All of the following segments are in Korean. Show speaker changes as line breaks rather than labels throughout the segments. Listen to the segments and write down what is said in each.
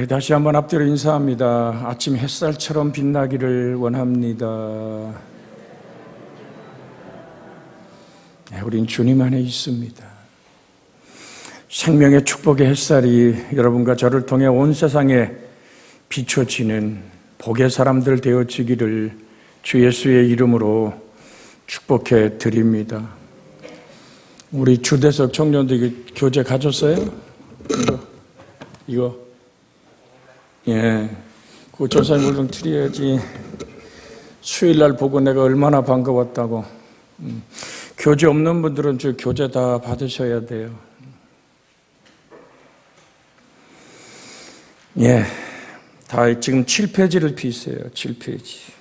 다시 한번 앞뒤로 인사합니다. 아침 햇살처럼 빛나기를 원합니다. 우린 주님 안에 있습니다. 생명의 축복의 햇살이 여러분과 저를 통해 온 세상에 비춰지는 복의 사람들 되어지기를 주 예수의 이름으로 축복해 드립니다. 우리 주대석 청년들 교재 가졌어요? 이거? 예, 그 조사님 얼른 드려야지. 수요일날 보고 내가 얼마나 반가웠다고. 교재 없는 분들은 저 교재 다 받으셔야 돼요. 예, 다 지금 7페이지를 피세요. 7페이지.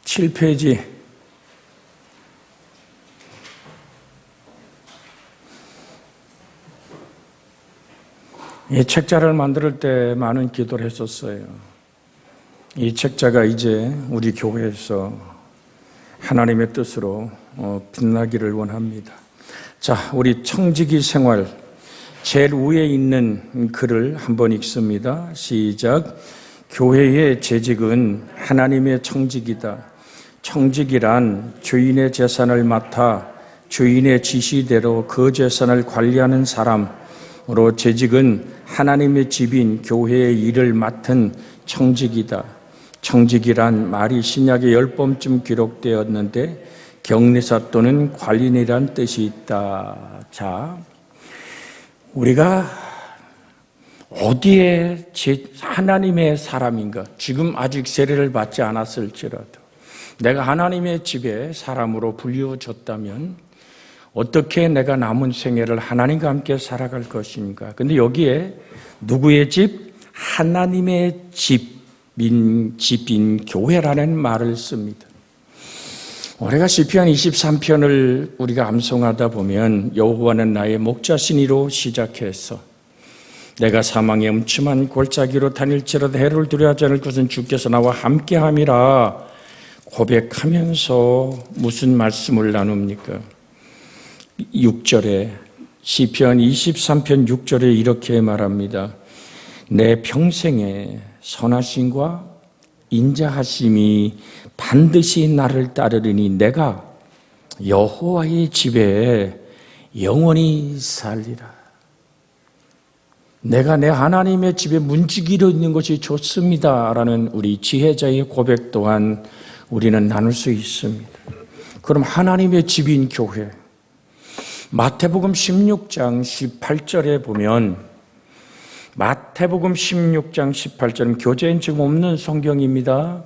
7페이지. 이 책자를 만들 때 많은 기도를 했었어요. 이 책자가 이제 우리 교회에서 하나님의 뜻으로 빛나기를 원합니다. 자, 우리 청지기 생활 제일 위에 있는 글을 한번 읽습니다. 시작. 교회의 재직은 하나님의 청직이다. 청직이란 주인의 재산을 맡아 주인의 지시대로 그 재산을 관리하는 사람으로 재직은 하나님의 집인 교회의 일을 맡은 청직이다. 청직이란 말이 신약에 10번쯤 기록되었는데 격리사 또는 관리인이란 뜻이 있다. 자, 우리가 어디에 하나님의 사람인가? 지금 아직 세례를 받지 않았을지라도 내가 하나님의 집에 사람으로 불려졌다면 어떻게 내가 남은 생애를 하나님과 함께 살아갈 것인가? 근데 여기에 누구의 집? 하나님의 집인 교회라는 말을 씁니다. 우리가 시편 23편을 우리가 암송하다 보면 여호와는 나의 목자시니로 시작해서 내가 사망의 음침한 골짜기로 다닐지라도 해를 두려워하지 않을 것은 주께서 나와 함께함이라 고백하면서 무슨 말씀을 나눕니까? 6절에 시편 23편 6절에 이렇게 말합니다. 내 평생에 선하심과 인자하심이 반드시 나를 따르리니 내가 여호와의 집에 영원히 살리라. 내가 내 하나님의 집에 문지기로 있는 것이 좋습니다 라는 우리 지혜자의 고백 또한 우리는 나눌 수 있습니다. 그럼 하나님의 집인 교회, 마태복음 16장 18절에 보면 마태복음 16장 18절은 교재엔 지금 없는 성경입니다.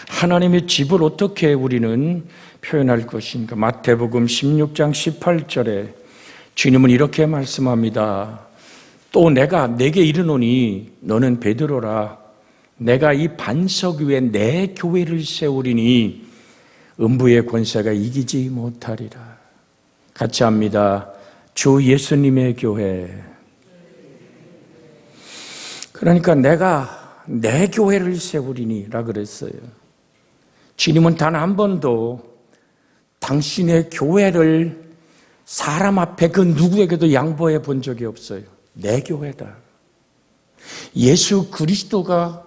하나님의 집을 어떻게 우리는 표현할 것인가? 마태복음 16장 18절에 주님은 이렇게 말씀합니다. 또 내가 내게 이르노니 너는 베드로라. 내가 이 반석 위에 내 교회를 세우리니 음부의 권세가 이기지 못하리라. 같이 합니다. 주 예수님의 교회. 그러니까 내가 내 교회를 세우리니라 그랬어요. 주님은 단 한 번도 당신의 교회를 사람 앞에 그 누구에게도 양보해 본 적이 없어요. 내 교회다. 예수 그리스도라는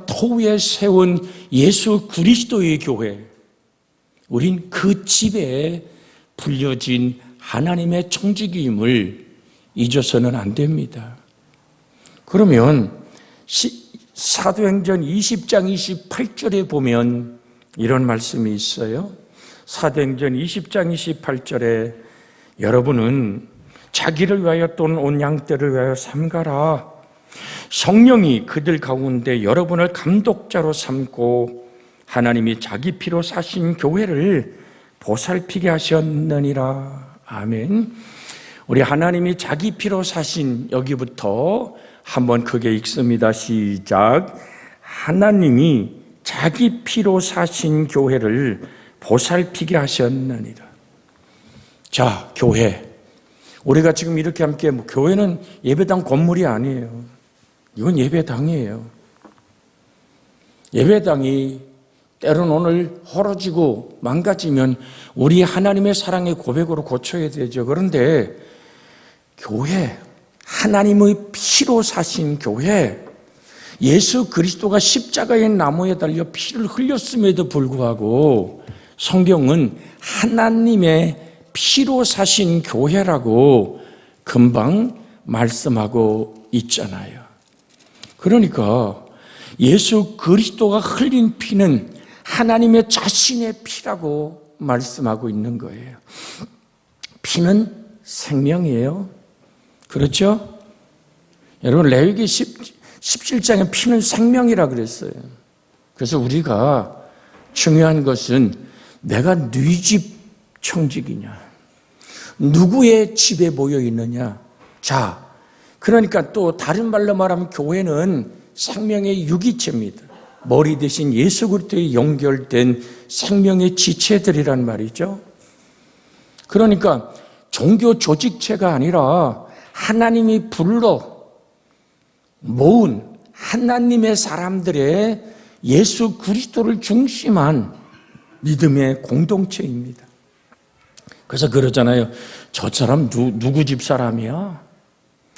터 위에 세운 예수 그리스도의 교회. 우린 그 집에 불려진 하나님의 청지기임을 잊어서는 안 됩니다. 그러면 사도행전 20장 28절에 보면 이런 말씀이 있어요. 사도행전 20장 28절에 여러분은 자기를 위하여 또는 온 양떼를 위하여 삼가라. 성령이 그들 가운데 여러분을 감독자로 삼고 하나님이 자기 피로 사신 교회를 보살피게 하셨느니라. 아멘. 우리 하나님이 자기 피로 사신 여기부터 한번 크게 읽습니다. 시작. 하나님이 자기 피로 사신 교회를 보살피게 하셨느니라. 자, 교회. 우리가 지금 이렇게 함께 교회는 예배당 건물이 아니에요. 이건 예배당이에요. 예배당이 때로는 오늘 헐어지고 망가지면 우리 하나님의 사랑의 고백으로 고쳐야 되죠. 그런데 교회, 하나님의 피로 사신 교회, 예수 그리스도가 십자가의 나무에 달려 피를 흘렸음에도 불구하고 성경은 하나님의 피로 사신 교회라고 금방 말씀하고 있잖아요. 그러니까 예수 그리스도가 흘린 피는 하나님의 자신의 피라고 말씀하고 있는 거예요. 피는 생명이에요. 그렇죠? 여러분, 레위기 17장에 피는 생명이라 그랬어요. 그래서 우리가 중요한 것은 내가 네 집 청직이냐, 누구의 집에 모여 있느냐. 자, 그러니까 또 다른 말로 말하면 교회는 생명의 유기체입니다. 머리 대신 예수 그리스도에 연결된 생명의 지체들이란 말이죠. 그러니까 종교 조직체가 아니라 하나님이 불러 모은 하나님의 사람들의 예수 그리스도를 중심한 믿음의 공동체입니다. 그래서 그러잖아요. 저 사람 누구 집 사람이야?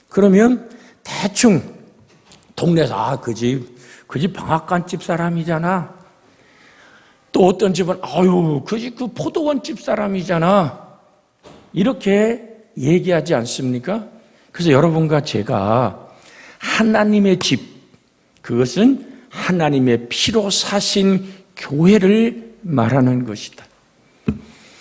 그러면 대충 동네에서 그 집 방앗간 집 사람이잖아. 또 어떤 집은 그 집 그 포도원 집 사람이잖아. 이렇게 얘기하지 않습니까? 그래서 여러분과 제가 하나님의 집, 그것은 하나님의 피로 사신 교회를 말하는 것이다.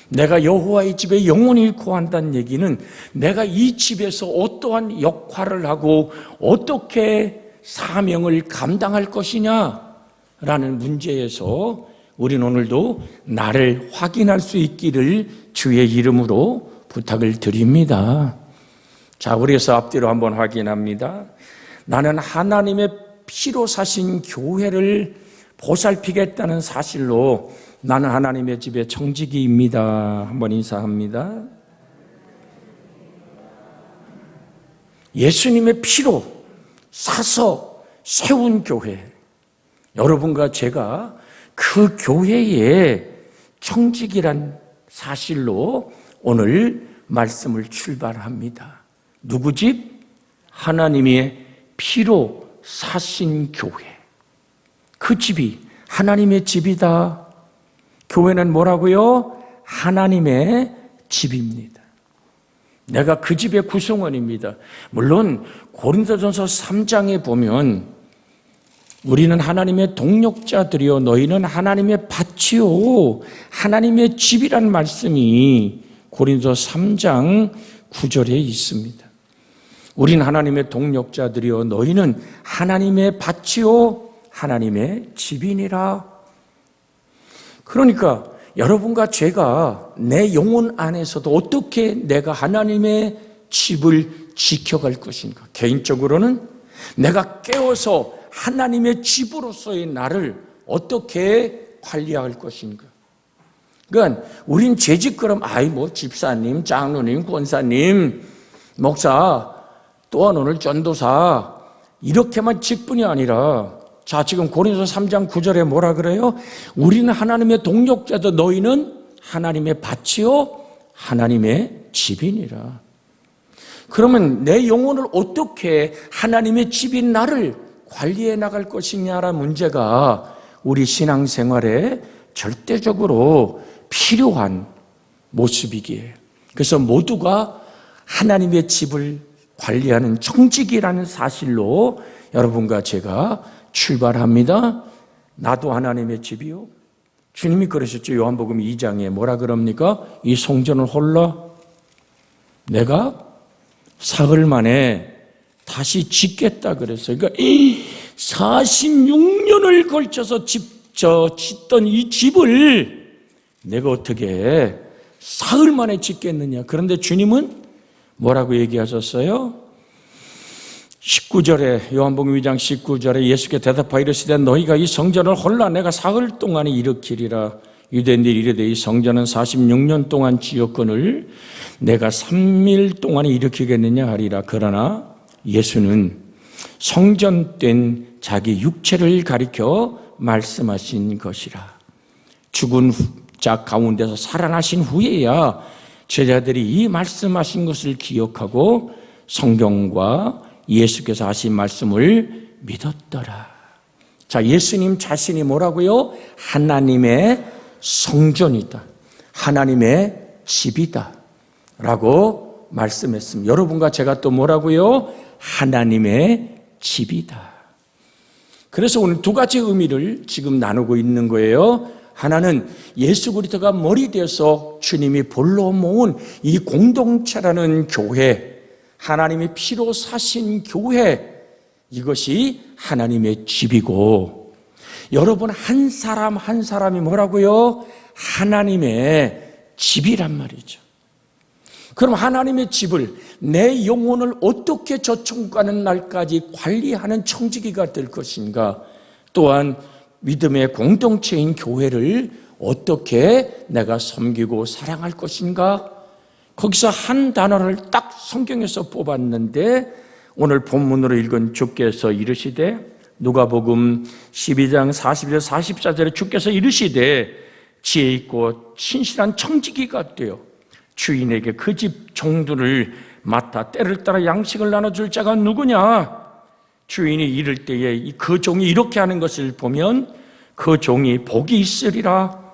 내가 여호와의 집에 영원히 거한다는 얘기는 내가 이 집에서 어떠한 역할을 하고 어떻게 사명을 감당할 것이냐라는 문제에서 우리는 오늘도 나를 확인할 수 있기를 주의 이름으로 부탁을 드립니다. 자, 우리에서 앞뒤로 한번 확인합니다. 나는 하나님의 피로 사신 교회를 보살피겠다는 사실로 나는 하나님의 집의 청지기입니다. 한번 인사합니다. 예수님의 피로 사서 세운 교회, 여러분과 제가 그 교회의 청지기란 사실로 오늘 말씀을 출발합니다. 누구 집? 하나님의 피로 사신 교회. 그 집이 하나님의 집이다. 교회는 뭐라고요? 하나님의 집입니다. 내가 그 집의 구성원입니다. 물론 고린도전서 3장에 보면 우리는 하나님의 동역자들이요 너희는 하나님의 밭이요 하나님의 집이란 말씀이 고린도서 3장 9절에 있습니다. 우린 하나님의 동역자들이요 너희는 하나님의 밭이요 하나님의 집이니라. 그러니까 여러분과 제가 내 영혼 안에서도 어떻게 내가 하나님의 집을 지켜갈 것인가. 개인적으로는 내가 깨어서 하나님의 집으로서의 나를 어떻게 관리할 것인가. 그러니까 우린 재직그럼 집사님, 장로님, 권사님, 목사, 또한 오늘 전도사 이렇게만 직분이 아니라 자, 지금 고린도서 3장 9절에 뭐라 그래요? 우리는 하나님의 동역자도 너희는 하나님의 밭이요 하나님의 집이니라. 그러면 내 영혼을 어떻게 하나님의 집인 나를 관리해 나갈 것이냐라는 문제가 우리 신앙생활에 절대적으로 필요한 모습이기에. 그래서 모두가 하나님의 집을 관리하는 청직이라는 사실로 여러분과 제가 출발합니다. 나도 하나님의 집이요. 주님이 그러셨죠. 요한복음 2장에 뭐라 그럽니까? 이 성전을 홀라 내가 사흘 만에 다시 짓겠다 그랬어요. 그러니까 46년을 걸쳐서 짓던 이 집을 내가 어떻게 사흘 만에 짓겠느냐. 그런데 주님은 뭐라고 얘기하셨어요? 19절에 요한복음 2장 19절에 예수께 대답하여 이르시되 너희가 이 성전을 홀라 내가 사흘 동안에 일으키리라. 유대인들이 이르되 이 성전은 46년 동안 지었거늘 내가 3일 동안에 일으키겠느냐 하리라. 그러나 예수는 성전된 자기 육체를 가리켜 말씀하신 것이라. 죽은 자 가운데서 살아나신 후에야 제자들이 이 말씀하신 것을 기억하고 성경과 예수께서 하신 말씀을 믿었더라. 자, 예수님 자신이 뭐라고요? 하나님의 성전이다, 하나님의 집이다 라고 말씀했습니다. 여러분과 제가 또 뭐라고요? 하나님의 집이다. 그래서 오늘 두 가지 의미를 지금 나누고 있는 거예요. 하나는 예수 그리스도가 머리 되어서 주님이 볼로 모은 이 공동체라는 교회, 하나님의 피로 사신 교회, 이것이 하나님의 집이고, 여러분 한 사람 한 사람이 뭐라고요? 하나님의 집이란 말이죠. 그럼 하나님의 집을, 내 영혼을 어떻게 저 천국 가는 날까지 관리하는 청지기가 될 것인가, 또한 믿음의 공동체인 교회를 어떻게 내가 섬기고 사랑할 것인가, 거기서 한 단어를 딱 성경에서 뽑았는데, 오늘 본문으로 읽은 주께서 이르시되, 누가복음 12장 40절 44절에 주께서 이르시되 지혜 있고 신실한 청지기가 되어 주인에게 그 집 종들을 맡아 때를 따라 양식을 나눠줄 자가 누구냐? 주인이 이를 때에 그 종이 이렇게 하는 것을 보면 그 종이 복이 있으리라.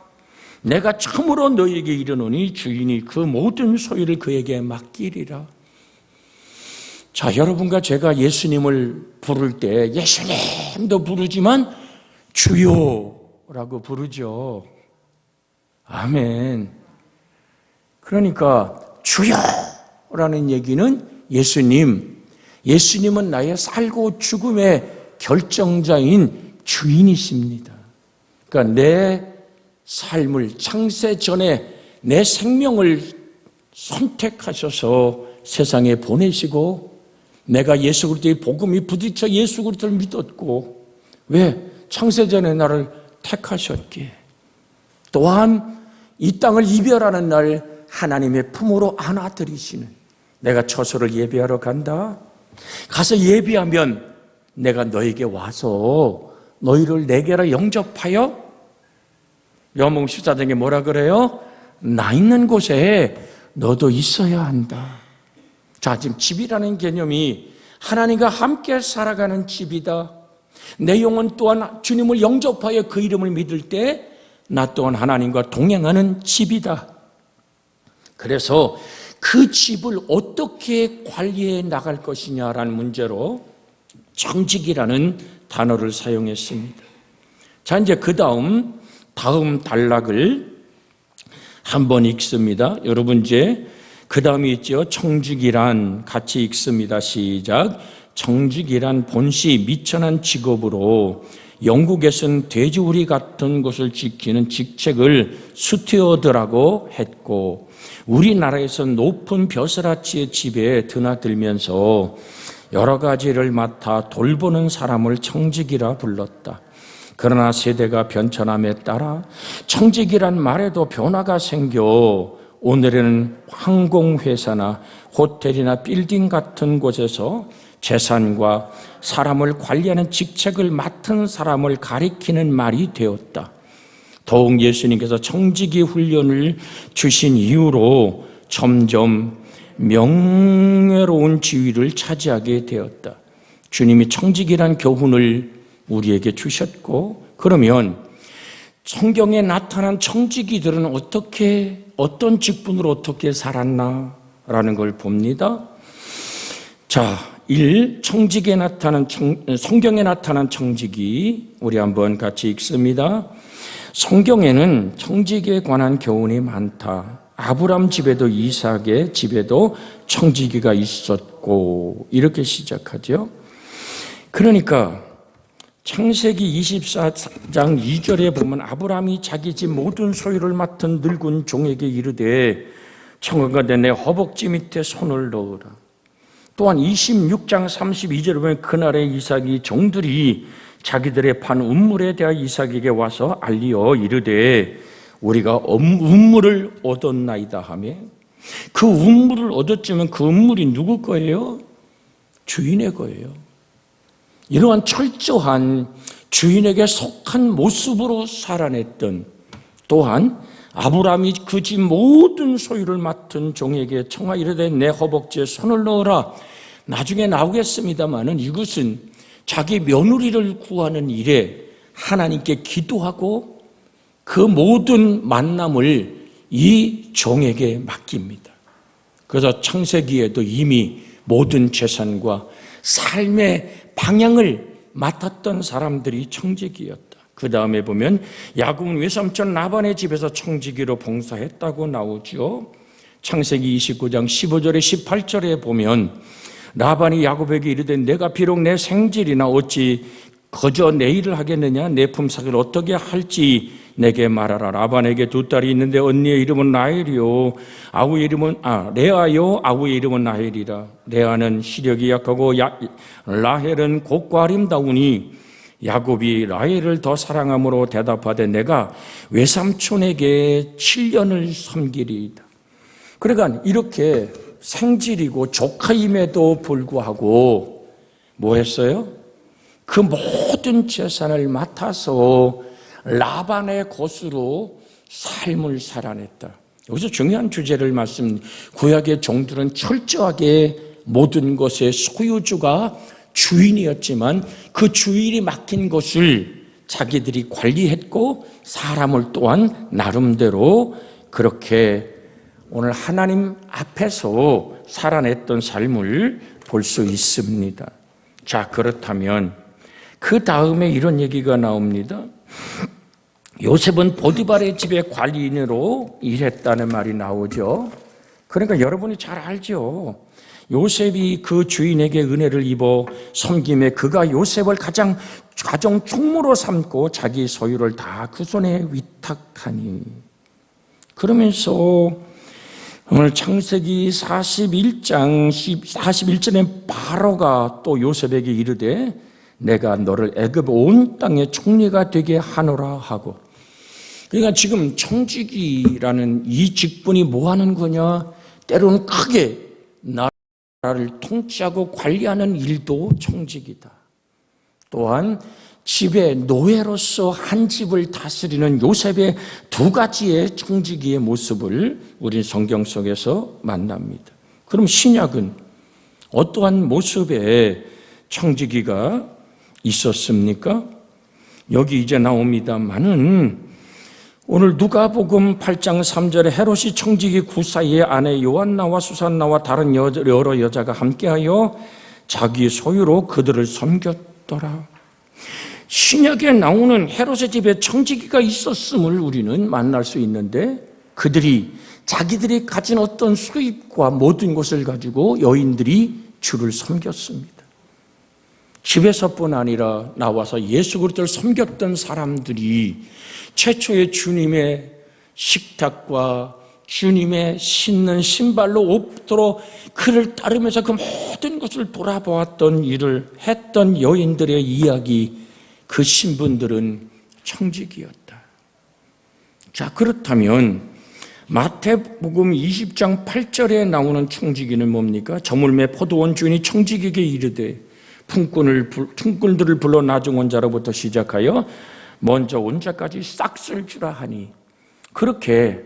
내가 참으로 너에게 이르노니 주인이 그 모든 소유를 그에게 맡기리라. 자, 여러분과 제가 예수님을 부를 때 예수님도 부르지만 주요라고 부르죠. 아멘. 그러니까 주여라는 얘기는 예수님은 나의 살고 죽음의 결정자인 주인이십니다. 그러니까 내 삶을 창세 전에 내 생명을 선택하셔서 세상에 보내시고, 내가 예수 그리스도의 복음이 부딪혀 예수 그리스도를 믿었고, 왜? 창세 전에 나를 택하셨기에. 또한 이 땅을 이별하는 날 하나님의 품으로 안아들이시는, 내가 처소를 예비하러 간다, 가서 예비하면 내가 너에게 와서 너희를 내게로 영접하여, 요한복음 14장에 뭐라 그래요? 나 있는 곳에 너도 있어야 한다. 자, 지금 집이라는 개념이 하나님과 함께 살아가는 집이다. 내 영혼 또한 주님을 영접하여 그 이름을 믿을 때 나 또한 하나님과 동행하는 집이다. 그래서 그 집을 어떻게 관리해 나갈 것이냐라는 문제로 청직이라는 단어를 사용했습니다. 자, 이제 그 다음 단락을 한번 읽습니다. 여러분 이제 그 다음이 있죠. 청직이란, 같이 읽습니다. 시작. 청직이란 본시 미천한 직업으로 영국에서는 돼지우리 같은 곳을 지키는 직책을 스튜어드라고 했고, 우리나라에서 높은 벼슬아치의 집에 드나들면서 여러 가지를 맡아 돌보는 사람을 청직이라 불렀다. 그러나 세대가 변천함에 따라 청직이란 말에도 변화가 생겨 오늘은 항공회사나 호텔이나 빌딩 같은 곳에서 재산과 사람을 관리하는 직책을 맡은 사람을 가리키는 말이 되었다. 더욱 예수님께서 청지기 훈련을 주신 이후로 점점 명예로운 지위를 차지하게 되었다. 주님이 청지기란 교훈을 우리에게 주셨고, 그러면 성경에 나타난 청지기들은 어떤 직분으로 어떻게 살았나라는 걸 봅니다. 자, 성경에 나타난 청지기, 우리 한번 같이 읽습니다. 성경에는 청지기에 관한 교훈이 많다. 아브람 집에도 이삭의 집에도 청지기가 있었고, 이렇게 시작하죠. 그러니까 창세기 24장 2절에 보면 아브람이 자기 집 모든 소유를 맡은 늙은 종에게 이르되 청하가 내 허벅지 밑에 손을 넣으라. 또한 26장 32절에 보면 그날에 이삭이 종들이 자기들의 판 우물에 대하여 이삭에게 와서 알리어 이르되 우리가 우물을 얻었나이다 하며, 그 우물을 얻었지만 그 우물이 누구 거예요? 주인의 거예요. 이러한 철저한 주인에게 속한 모습으로 살아냈던, 또한 아브라함이 그 집 모든 소유를 맡은 종에게 청하 이르되 내 허벅지에 손을 넣어라. 나중에 나오겠습니다마는 이것은 자기 며느리를 구하는 일에 하나님께 기도하고 그 모든 만남을 이 종에게 맡깁니다. 그래서 창세기에도 이미 모든 재산과 삶의 방향을 맡았던 사람들이 청지기였다. 그 다음에 보면 야곱은 외삼촌 라반의 집에서 청지기로 봉사했다고 나오죠. 창세기 29장 15절에 18절에 보면 라반이 야곱에게 이르되 내가 비록 내 생질이나 어찌 거저 내 일을 하겠느냐, 내 품삯을 어떻게 할지 내게 말하라. 라반에게 두 딸이 있는데 언니의 이름은 라헬이요 아우의 이름은 레아요 아우의 이름은 라헬이라. 레아는 시력이 약하고 라헬은 곱고 아름다우니 야곱이 라헬을 더 사랑함으로 대답하되 내가 외삼촌에게 7년을 섬기리이다. 그러니까 이렇게 생질이고 조카임에도 불구하고 뭐 했어요? 그 모든 재산을 맡아서 라반의 것으로 삶을 살아냈다. 여기서 중요한 주제를 구약의 종들은 철저하게 모든 것의 소유주가 주인이었지만 그 주인이 맡긴 것을 자기들이 관리했고 사람을 또한 나름대로 그렇게 오늘 하나님 앞에서 살아냈던 삶을 볼 수 있습니다. 자, 그렇다면 그 다음에 이런 얘기가 나옵니다. 요셉은 보디발의 집의 관리인으로 일했다는 말이 나오죠. 그러니까 여러분이 잘 알죠. 요셉이 그 주인에게 은혜를 입어 섬김에 그가 요셉을 가장 가정 총무로 삼고 자기 소유를 다 그 손에 위탁하니. 그러면서 오늘 창세기 41장 41절에 바로가 또 요셉에게 이르되 내가 너를 애굽 온 땅의 총리가 되게 하노라 하고. 그러니까 지금 청지기라는 이 직분이 뭐 하는 거냐? 때로는 크게 나라를 통치하고 관리하는 일도 청지기다. 또한 집의 노예로서 한 집을 다스리는 요셉의 두 가지의 청지기의 모습을 우리 성경 속에서 만납니다. 그럼 신약은 어떠한 모습의 청지기가 있었습니까? 여기 이제 나옵니다만은 오늘 누가복음 8장 3절에 헤롯이 청지기 구사의 아내 요한나와 수산나와 다른 여러 여자가 함께하여 자기 소유로 그들을 섬겼더라. 신약에 나오는 헤롯의 집에 청지기가 있었음을 우리는 만날 수 있는데 그들이 자기들이 가진 어떤 수입과 모든 것을 가지고 여인들이 주를 섬겼습니다. 집에서뿐 아니라 나와서 예수 그리스도를 섬겼던 사람들이 최초의 주님의 식탁과 주님의 신는 신발로 옷도록 그를 따르면서 그 모든 것을 돌아보았던 일을 했던 여인들의 이야기, 그 신분들은 청지기였다. 자, 그렇다면 마태복음 20장 8절에 나오는 청지기는 뭡니까? 저물매 포도원 주인이 청지기에게 이르되 품꾼들을 불러 나중 온 자로부터 시작하여 먼저 온 자까지 싹쓸 주라 하니. 그렇게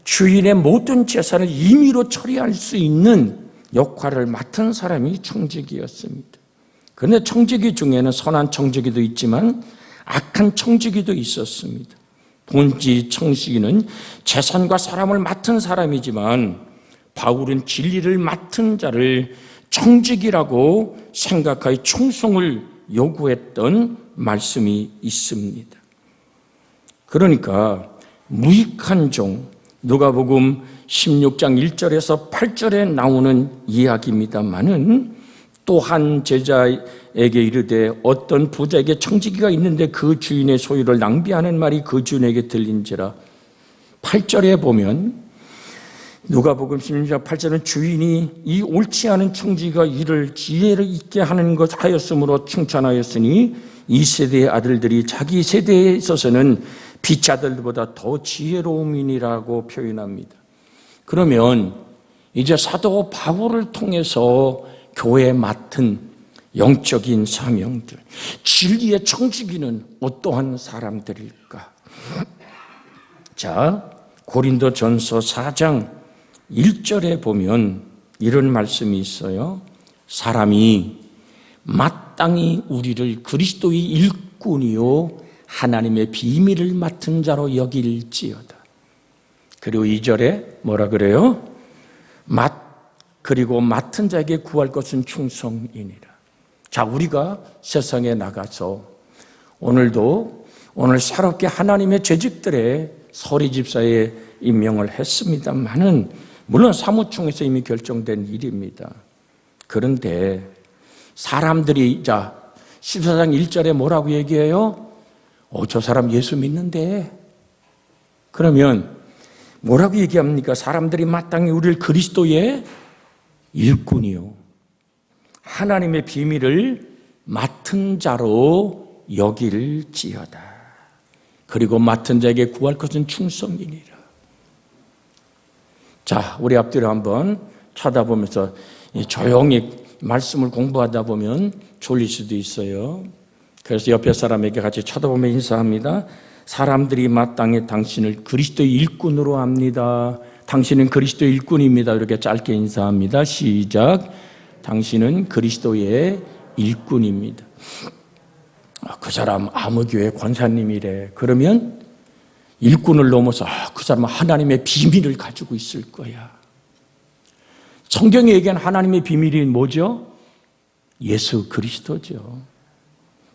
주인의 모든 재산을 임의로 처리할 수 있는 역할을 맡은 사람이 청지기였습니다. 그런데 청지기 중에는 선한 청지기도 있지만 악한 청지기도 있었습니다. 본지 청지기는 재산과 사람을 맡은 사람이지만 바울은 진리를 맡은 자를 청지기라고 생각하여 충성을 요구했던 말씀이 있습니다. 그러니까 무익한 종, 누가복음 16장 1절에서 8절에 나오는 이야기입니다만은 또 한 제자에게 이르되 어떤 부자에게 청지기가 있는데 그 주인의 소유를 낭비하는 말이 그 주인에게 들린지라. 8절에 보면 누가복음 16장 8절은 주인이 이 옳지 않은 청지기가 이를 지혜를 있게 하는 것 하였으므로 칭찬하였으니 이 세대의 아들들이 자기 세대에 있어서는 빛자들보다 더 지혜로움이니라고 표현합니다. 그러면 이제 사도 바울을 통해서 교회에 맡은 영적인 사명들, 진리의 청지기는 어떠한 사람들일까? 자, 고린도전서 4장 1절에 보면 이런 말씀이 있어요. 사람이 마땅히 우리를 그리스도의 일꾼이요 하나님의 비밀을 맡은 자로 여길지어다. 그리고 2절에 뭐라 그래요? 그리고 맡은 자에게 구할 것은 충성이니라. 자, 우리가 세상에 나가서 오늘 새롭게 하나님의 재직들의 서리 집사에 임명을 했습니다만은 물론 사무총에서 이미 결정된 일입니다. 그런데 사람들이 14장 1절에 뭐라고 얘기해요? 저 사람 예수 믿는데. 그러면 뭐라고 얘기합니까? 사람들이 마땅히 우리를 그리스도의 일꾼이요 하나님의 비밀을 맡은 자로 여길지어다. 그리고 맡은 자에게 구할 것은 충성이니라. 자, 우리 앞뒤로 한번 쳐다보면서 조용히 말씀을 공부하다 보면 졸릴 수도 있어요. 그래서 옆에 사람에게 같이 쳐다보며 인사합니다. 사람들이 마땅히 당신을 그리스도의 일꾼으로 압니다. 당신은 그리스도의 일꾼입니다. 이렇게 짧게 인사합니다. 시작. 당신은 그리스도의 일꾼입니다. 그 사람 아무 교회 권사님이래. 그러면 일꾼을 넘어서 그 사람은 하나님의 비밀을 가지고 있을 거야. 성경에 얘기한 하나님의 비밀이 뭐죠? 예수 그리스도죠.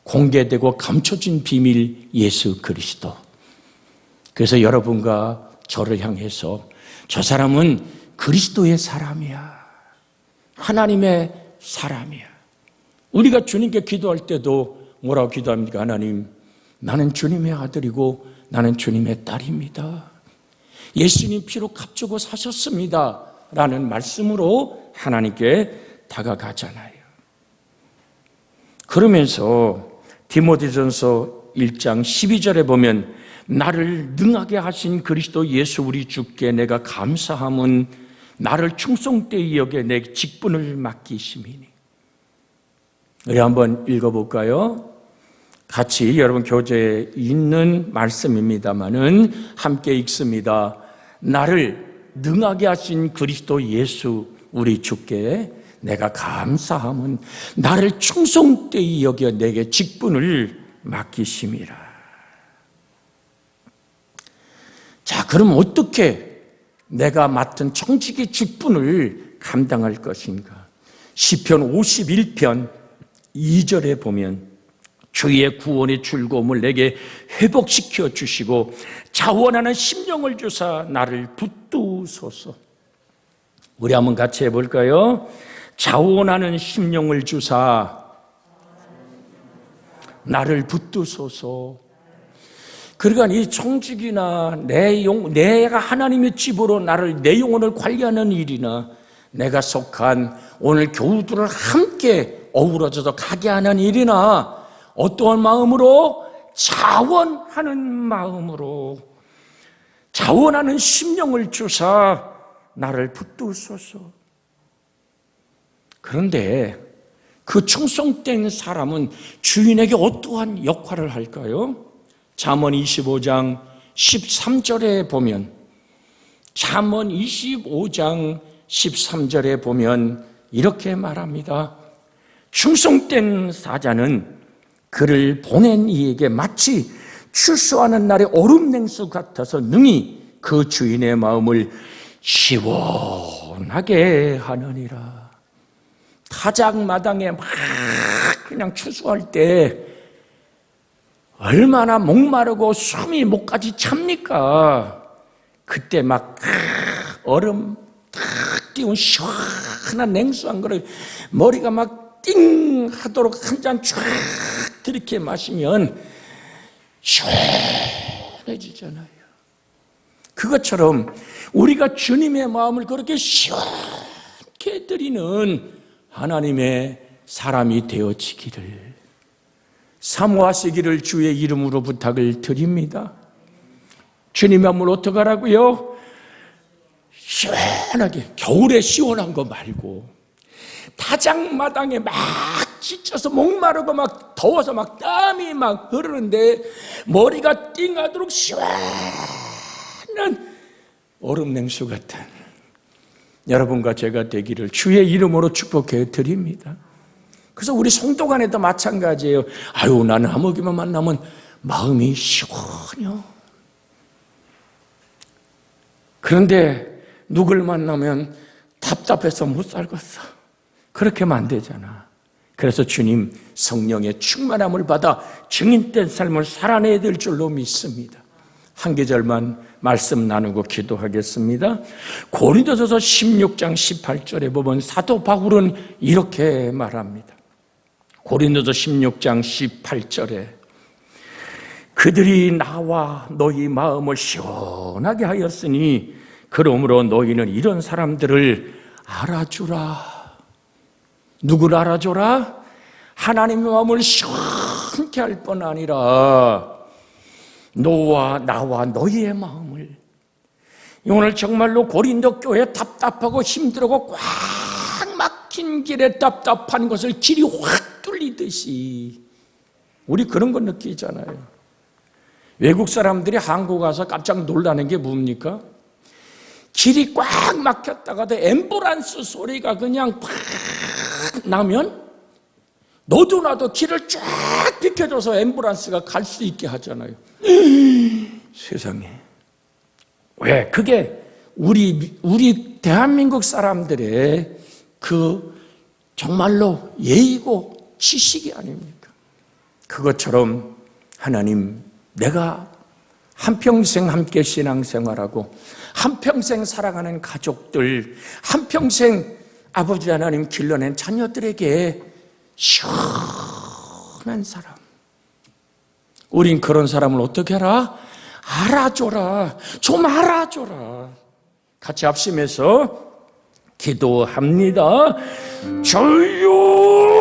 공개되고 감춰진 비밀 예수 그리스도. 그래서 여러분과 저를 향해서 저 사람은 그리스도의 사람이야. 하나님의 사람이야. 우리가 주님께 기도할 때도 뭐라고 기도합니까? 하나님, 나는 주님의 아들이고 나는 주님의 딸입니다. 예수님 피로 값주고 사셨습니다. 라는 말씀으로 하나님께 다가가잖아요. 그러면서 디모데전서 1장 12절에 보면 나를 능하게 하신 그리스도 예수 우리 주께 내가 감사함은 나를 충성되이 여겨 내 직분을 맡기심이니. 우리 한번 읽어볼까요? 같이 여러분 교재에 있는 말씀입니다마는 함께 읽습니다. 나를 능하게 하신 그리스도 예수 우리 주께 내가 감사함은 나를 충성되이 여겨 내게 직분을 맡기심이라. 자, 그럼 어떻게 내가 맡은 청지기 직분을 감당할 것인가? 시편 51편 2절에 보면 주의 구원의 즐거움을 내게 회복시켜 주시고 자원하는 심령을 주사 나를 붙드소서. 우리 한번 같이 해볼까요? 자원하는 심령을 주사 나를 붙드소서. 그러니까 이 청직이나 내가 하나님의 집으로 내 영혼을 관리하는 일이나 내가 속한 오늘 교우들을 함께 어우러져서 가게 하는 일이나 어떠한 마음으로? 자원하는 마음으로 자원하는 심령을 주사 나를 붙드소서. 그런데 그 충성된 사람은 주인에게 어떠한 역할을 할까요? 잠언 25장 13절에 보면 잠언 25장 13절에 보면 이렇게 말합니다. 충성된 사자는 그를 보낸 이에게 마치 출소하는 날의 얼음냉수 같아서 능히 그 주인의 마음을 시원하게 하느니라. 타작마당에 막 그냥 추수할 때 얼마나 목마르고 숨이 목까지 찹니까? 그때 막 얼음 탁 띄운 시원한 냉수 한 그릇 머리가 막 띵 하도록 한 잔 쫙 이렇게 마시면 시원해지잖아요. 그것처럼 우리가 주님의 마음을 그렇게 시원케 드리는 하나님의 사람이 되어지기를 사모하시기를 주의 이름으로 부탁을 드립니다. 주님의 마음을 어떻게 하라고요? 시원하게, 겨울에 시원한 거 말고 타작마당에 막 지쳐서 목마르고 막 더워서 막 땀이 막 흐르는데 머리가 띵하도록 시원한 얼음 냉수 같은 여러분과 제가 되기를 주의 이름으로 축복해 드립니다. 그래서 우리 성도간에도 마찬가지예요. 아유, 나는 아무기만 만나면 마음이 시원해요. 그런데 누굴 만나면 답답해서 못 살겠어. 그렇게 하면 안 되잖아. 그래서 주님 성령의 충만함을 받아 증인된 삶을 살아내야 될 줄로 믿습니다. 한 계절만 말씀 나누고 기도하겠습니다. 고린도전서 16장 18절에 보면 사도 바울은 이렇게 말합니다. 고린도서 16장 18절에 그들이 나와 너희 마음을 시원하게 하였으니 그러므로 너희는 이런 사람들을 알아주라. 누구를 알아줘라? 하나님의 마음을 시원케 할 뿐 아니라 너와 나와 너희의 마음을. 오늘 정말로 고린도 교회 답답하고 힘들고 꽉 막힌 길에 답답한 것을 길이 확 뚫리듯이 우리 그런 거 느끼잖아요. 외국 사람들이 한국 와서 깜짝 놀라는 게 뭡니까? 길이 꽉 막혔다가도 앰뷸런스 소리가 그냥 팍 나면 너도 나도 길을 쫙 비켜줘서 앰뷸런스가 갈 수 있게 하잖아요. 세상에. 왜? 그게 우리 대한민국 사람들의 그 정말로 예의고 지식이 아닙니까? 그것처럼 하나님, 내가 한평생 함께 신앙생활하고 한평생 살아가는 가족들, 한평생 아버지 하나님 길러낸 자녀들에게 시원한 사람. 우린 그런 사람을 어떻게 하라? 알아줘라. 좀 알아줘라. 같이 합심해서 기도합니다. 주여